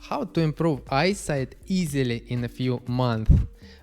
How to improve eyesight easily in a few months.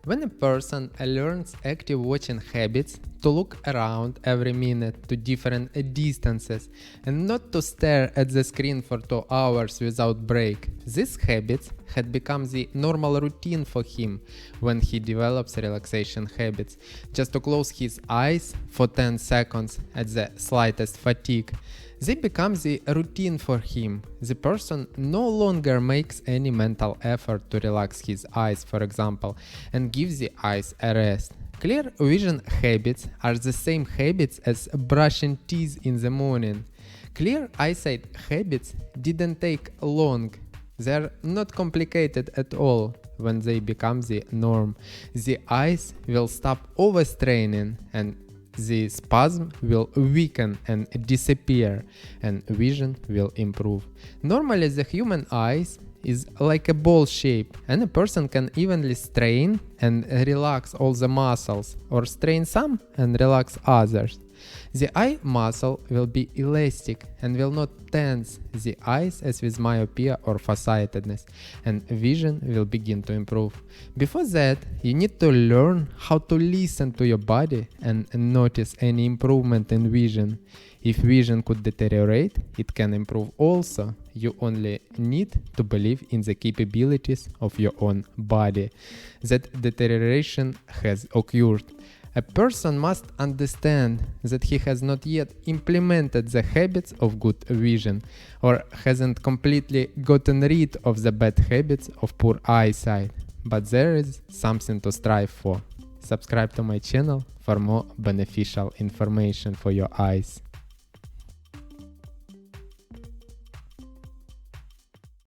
When a person learns active watching habits, to look around every minute to different distances and not to stare at the screen for 2 hours without break, these habits had become the normal routine for him when he develops relaxation habits, just to close his eyes for 10 seconds at the slightest fatigue. They become the routine for him. The person no longer makes any mental effort to relax his eyes, for example, and gives the eyes a rest. Clear vision habits are the same habits as brushing teeth in the morning. Clear eyesight habits didn't take long. They're not complicated at all. When they become the norm, the eyes will stop overstraining and the spasm will weaken and disappear, and vision will improve. Normally, the human eyes is like a ball shape, and a person can evenly strain and relax all the muscles, or strain some and relax others. The eye muscle will be elastic and will not tense the eyes as with myopia or farsightedness, and vision will begin to improve. Before that, you need to learn how to listen to your body and notice any improvement in vision. If vision could deteriorate, it can improve also. You only need to believe in the capabilities of your own body. That deterioration has occurred. A person must understand that he has not yet implemented the habits of good vision, or hasn't completely gotten rid of the bad habits of poor eyesight. But there is something to strive for. Subscribe to my channel for more beneficial information for your eyes.